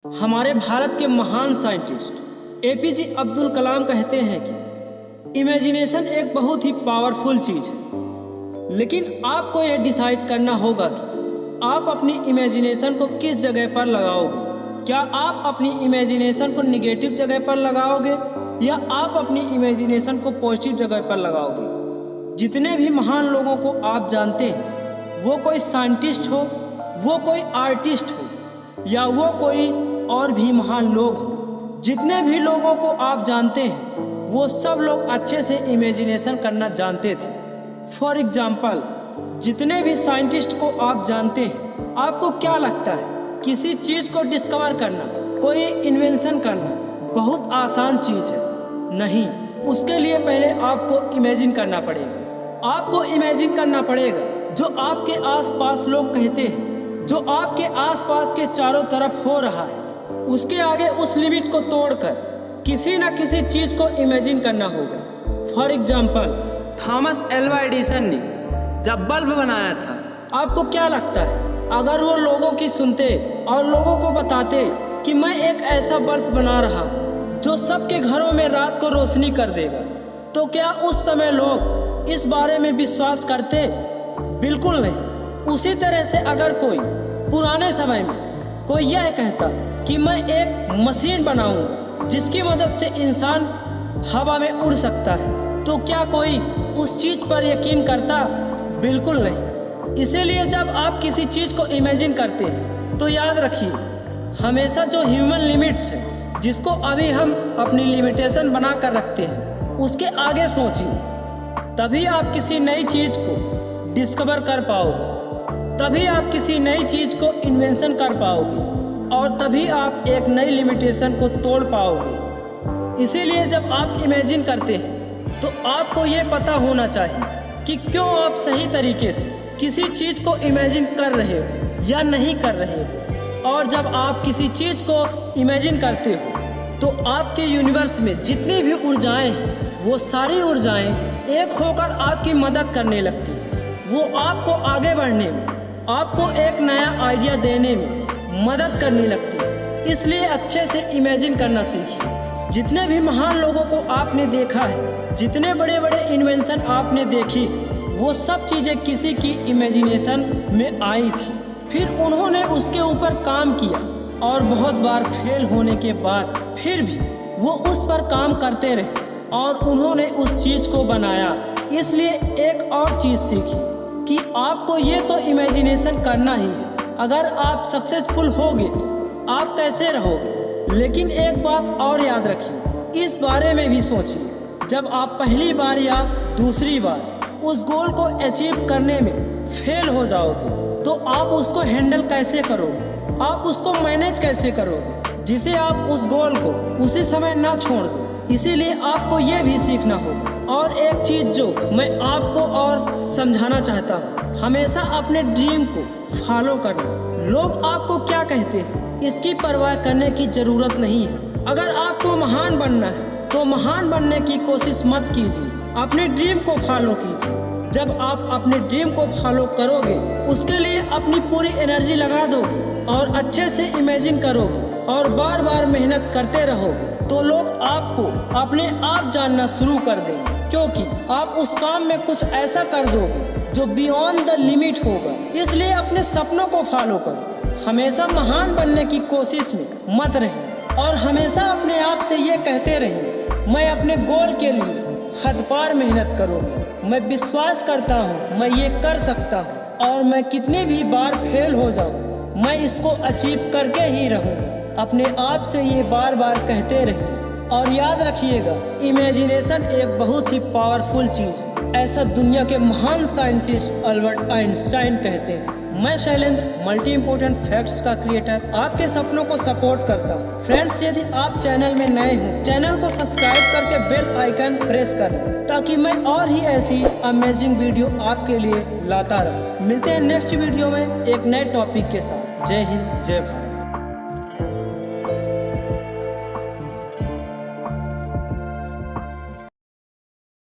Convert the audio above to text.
हमारे भारत के महान साइंटिस्ट एपीजे अब्दुल कलाम कहते हैं कि इमेजिनेशन एक बहुत ही पावरफुल चीज़ है, लेकिन आपको यह डिसाइड करना होगा कि आप अपनी इमेजिनेशन को किस जगह पर लगाओगे। क्या आप अपनी इमेजिनेशन को निगेटिव जगह पर लगाओगे या आप अपनी इमेजिनेशन को पॉजिटिव जगह पर लगाओगे। जितने भी महान लोगों को आप जानते हैं, वो कोई साइंटिस्ट हो, वो कोई आर्टिस्ट हो या वो कोई और भी महान लोग हों, जितने भी लोगों को आप जानते हैं वो सब लोग अच्छे से इमेजिनेशन करना जानते थे। फॉर एग्जाम्पल, जितने भी साइंटिस्ट को आप जानते हैं, आपको क्या लगता है किसी चीज़ को डिस्कवर करना, कोई इन्वेंशन करना बहुत आसान चीज़ है? नहीं, उसके लिए पहले आपको इमेजिन करना पड़ेगा। आपको इमेजिन करना पड़ेगा जो आपके आसपास लोग कहते हैं, जो आपके आसपास के चारों तरफ हो रहा है, उसके आगे उस लिमिट को तोड़कर किसी न किसी चीज़ को इमेजिन करना होगा। For example, Thomas Alva Edison ने जब बल्ब बनाया था, आपको क्या लगता है अगर वो लोगों की सुनते और लोगों को बताते कि मैं एक ऐसा बल्ब बना रहा हूँ जो सबके घरों में रात को रोशनी कर देगा, तो क्या उस समय लोग इस बारे में विश्वास करते? बिल्कुल नहीं। उसी तरह से अगर कोई पुराने समय में कोई यह कहता कि मैं एक मशीन बनाऊंगा जिसकी मदद से इंसान हवा में उड़ सकता है, तो क्या कोई उस चीज़ पर यकीन करता? बिल्कुल नहीं। इसीलिए जब आप किसी चीज़ को इमेजिन करते हैं तो याद रखिए, हमेशा जो ह्यूमन लिमिट्स है, जिसको अभी हम अपनी लिमिटेशन बना कर रखते हैं, उसके आगे सोचिए। तभी आप किसी नई चीज़ को डिस्कवर कर पाओगे, तभी आप किसी नई चीज़ को इन्वेंशन कर पाओगे और तभी आप एक नई लिमिटेशन को तोड़ पाओगे। इसीलिए जब आप इमेजिन करते हैं तो आपको ये पता होना चाहिए कि क्यों आप सही तरीके से किसी चीज़ को इमेजिन कर रहे हो या नहीं कर रहे हो। और जब आप किसी चीज़ को इमेजिन करते हो तो आपके यूनिवर्स में जितनी भी ऊर्जाएं हैं, वो सारी ऊर्जाएं एक होकर आपकी मदद करने लगती हैं। वो आपको आगे बढ़ने में, आपको एक नया आइडिया देने में मदद करने लगती है। इसलिए अच्छे से इमेजिन करना सीखिए। जितने भी महान लोगों को आपने देखा है, जितने बड़े बड़े इन्वेंशन आपने देखी, वो सब चीज़ें किसी की इमेजिनेशन में आई थी। फिर उन्होंने उसके ऊपर काम किया और बहुत बार फेल होने के बाद फिर भी वो उस पर काम करते रहे और उन्होंने उस चीज़ को बनाया। इसलिए एक और चीज़ सीखिए कि आपको ये तो इमेजिनेशन करना ही है। अगर आप सक्सेसफुल होगे तो आप कैसे रहोगे। लेकिन एक बात और याद रखिए, इस बारे में भी सोचिए, जब आप पहली बार या दूसरी बार उस गोल को अचीव करने में फेल हो जाओगे तो आप उसको हैंडल कैसे करोगे, आप उसको मैनेज कैसे करोगे, जिसे आप उस गोल को उसी समय ना छोड़ दो। इसीलिए आपको ये भी सीखना होगा। और एक चीज़ जो मैं आपको और समझाना चाहता हूँ, हमेशा अपने ड्रीम को फॉलो करना। लोग आपको क्या कहते हैं इसकी परवाह करने की ज़रूरत नहीं है। अगर आपको महान बनना है तो महान बनने की कोशिश मत कीजिए, अपने ड्रीम को फॉलो कीजिए। जब आप अपने ड्रीम को फॉलो करोगे, उसके लिए अपनी पूरी एनर्जी लगा दोगे और अच्छे से इमेजिन करोगे और बार बार मेहनत करते रहोगे, तो लोग आपको अपने आप जानना शुरू कर देंगे, क्योंकि आप उस काम में कुछ ऐसा कर दोगे जो बियॉन्ड द लिमिट होगा। इसलिए अपने सपनों को फॉलो करो, हमेशा महान बनने की कोशिश में मत रहिए और हमेशा अपने आप से ये कहते रहिए, मैं अपने गोल के लिए हद पार मेहनत करूँगा, मैं विश्वास करता हूँ मैं ये कर सकता हूँ और मैं कितनी भी बार फेल हो जाऊँ, मैं इसको अचीव करके ही रहूँगा। अपने आप से ये बार बार कहते रहिए और याद रखिएगा, इमेजिनेशन एक बहुत ही पावरफुल चीज़ है। ऐसा दुनिया के महान साइंटिस्ट अल्बर्ट आइंस्टाइन कहते हैं। मैं शैलेंद्र, मल्टी इम्पोर्टेंट फैक्ट्स का क्रिएटर, आपके सपनों को सपोर्ट करता हूँ। फ्रेंड्स, यदि आप चैनल में नए हो, चैनल को सब्सक्राइब करके बेल आइकन प्रेस कर लें ताकि मैं और ही ऐसी अमेजिंग वीडियो आपके लिए लाता रहूँ। मिलते हैं नेक्स्ट वीडियो में एक नए टॉपिक के साथ। जय हिंद, जय भारत।